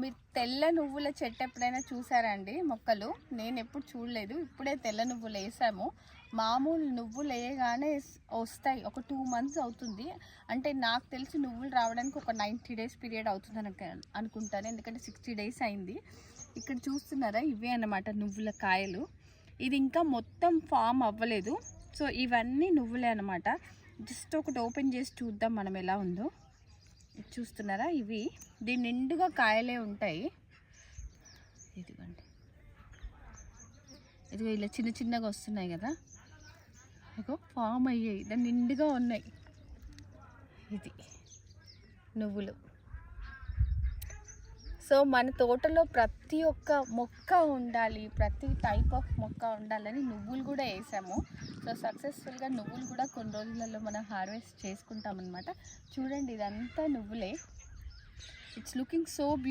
మీరు తెల్ల నువ్వుల చెట్టు ఎప్పుడైనా చూసారండి? మొక్కలు నేను ఎప్పుడు చూడలేదు. ఇప్పుడే తెల్ల నువ్వులు వేసాము. మామూలు నువ్వులు వేయగానే వస్తాయి. ఒక 2 మంత్స్ అవుతుంది. అంటే నాకు తెలిసి నువ్వులు రావడానికి ఒక 90 డేస్ పీరియడ్ అవుతుందని అనుకుంటాను. ఎందుకంటే 60 డేస్ అయింది. ఇక్కడ చూస్తున్నారా, ఇవే అన్నమాట నువ్వుల కాయలు. ఇది ఇంకా మొత్తం ఫామ్ అవ్వలేదు. సో ఇవన్నీ నువ్వులే అన్నమాట. జస్ట్ ఒకటి ఓపెన్ చేసి చూద్దాం మనం ఎలా ఉందో. చూస్తున్నారా, ఇవి దీని నిండుగా కాయలే ఉంటాయి. ఇదిగోండి, ఇదిగో ఇలా చిన్న చిన్నగా వస్తున్నాయి కదా, ఇగో ఫామ్ అయ్యాయి, దాని నిండుగా ఉన్నాయి. ఇది నువ్వులు. సో మన తోటలో ప్రతి ఒక్క మొక్క ఉండాలి, ప్రతి టైప్ ఆఫ్ మొక్క ఉండాలని నువ్వులు కూడా వేసాము. సో సక్సెస్ఫుల్గా నువ్వులు కూడా కొన్ని రోజులలో మనం హార్వెస్ట్ చేసుకుంటాం అన్నమాట. చూడండి, ఇదంతా నువ్వులే. It's looking so